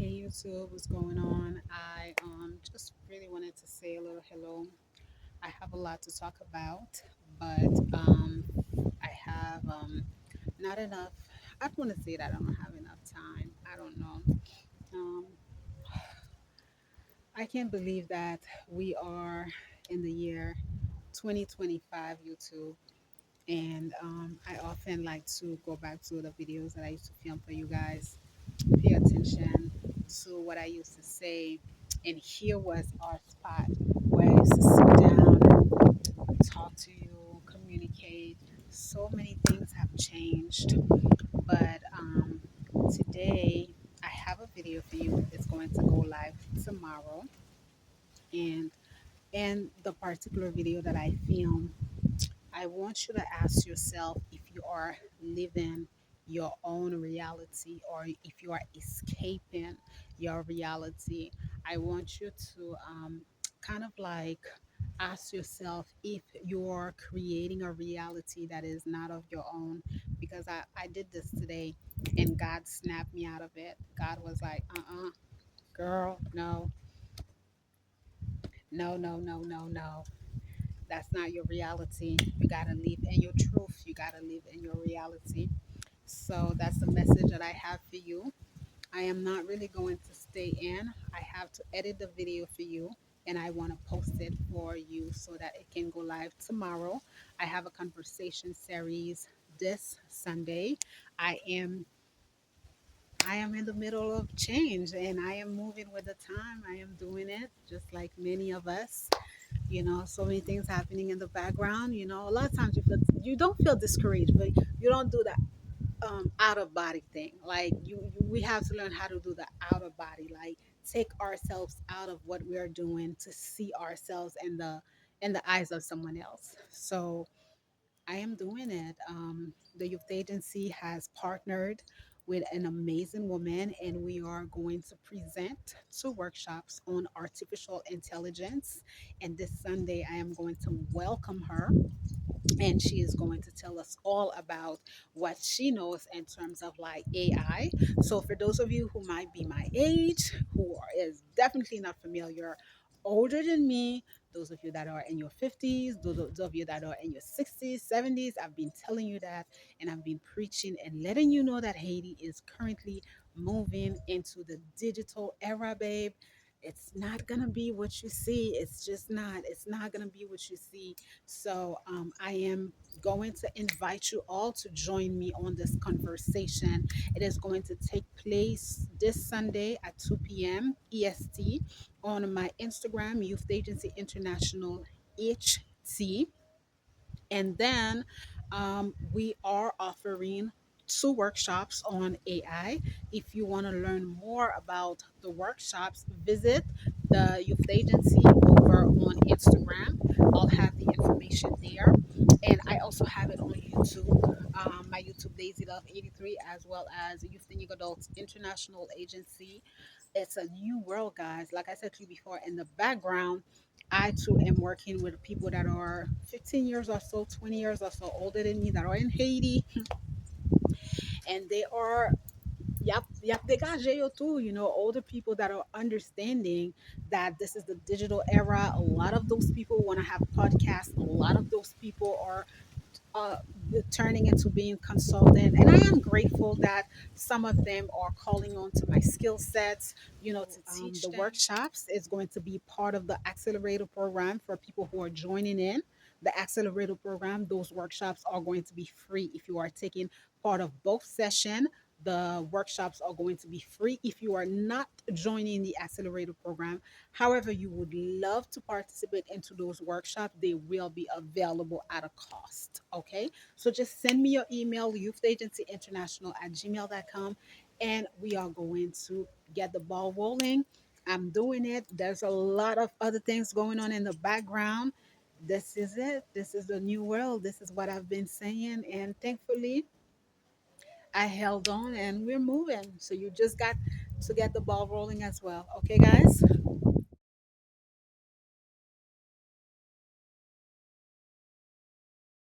Hey YouTube, what's going on? I just really wanted to say a little hello. I have a lot to talk about, but I have not enough. I don't want to say that I don't have enough time. I don't know. Um, I can't believe that we are in the year 2025 YouTube, and I often like to go back to the videos that I used to film for you guys, pay attention to what I used to say. And here was our spot where I used to sit down and talk to you, communicate. So many things have changed. But today, I have a video for you. It's going to go live tomorrow. And in the particular video that I film, I want you to ask yourself if you are living your own reality or if you are escaping your reality. I want you to kind of like ask yourself if you're creating a reality that is not of your own. Because I did this today and God snapped me out of it. God was like, girl, no, no, no, no, no, no. That's not your reality. You got to live in your truth. You got to live in your reality. So that's the message that I have for you. I am not really going to stay in. I have to edit the video for you and I want to post it for you so that it can go live tomorrow. I have a conversation series this Sunday. I am I am in the middle of change and I am moving with the time. I am doing it just like many of us. So many things happening in the background. A lot of times you don't feel discouraged, but you don't do that out of body thing. Like we have to learn how to do the out of body, like take ourselves out of what we are doing to see ourselves in the eyes of someone else. So I am doing it. The youth agency has partnered with an amazing woman, and we are going to present two workshops on artificial intelligence. And this Sunday, I am going to welcome her, and she is going to tell us all about what she knows in terms of like AI. So, for those of you who might be my age, is definitely not familiar, older than me, those of you that are in your 50s, those of you that are in your 60s, 70s, I've been telling you that and I've been preaching and letting you know that Haiti is currently moving into the digital era, babe. It's not gonna be what you see. It's just not. It's not gonna be what you see. So I am going to invite you all to join me on this conversation. It is going to take place this Sunday at 2 p.m. EST on my Instagram, Youth Agency International HT. And then we are offering two workshops on AI. If you want to learn more about the workshops, visit the youth agency over on Instagram. I'll have the information there. And I also have it on YouTube, my YouTube Daisy Love 83, as well as Youth and Young Adults International Agency. It's a new world, guys. Like I said to you before, in the background, I too am working with people that are 15 years or so, 20 years or so older than me that are in Haiti, and they are yep, they got jail too. Older people that are understanding that this is the digital era. A lot of those people want to have podcasts. A lot of those people are uh, turning into being consultant, and I am grateful that some of them are calling on to my skill sets, to teach the them. workshops is going to be part of the accelerator program for people who are joining in the accelerator program. Those workshops are going to be free if you are taking part of both session. The workshops are going to be free if you are not joining the accelerator program. However, you would love to participate into those workshops, they will be available at a cost. Okay. So just send me your email, youthagencyinternational@gmail.com, and we are going to get the ball rolling. I'm doing it. There's a lot of other things going on in the background. This is it. This is the new world. This is what I've been saying. And thankfully, I held on and we're moving. So you just got to get the ball rolling as well. Okay, guys?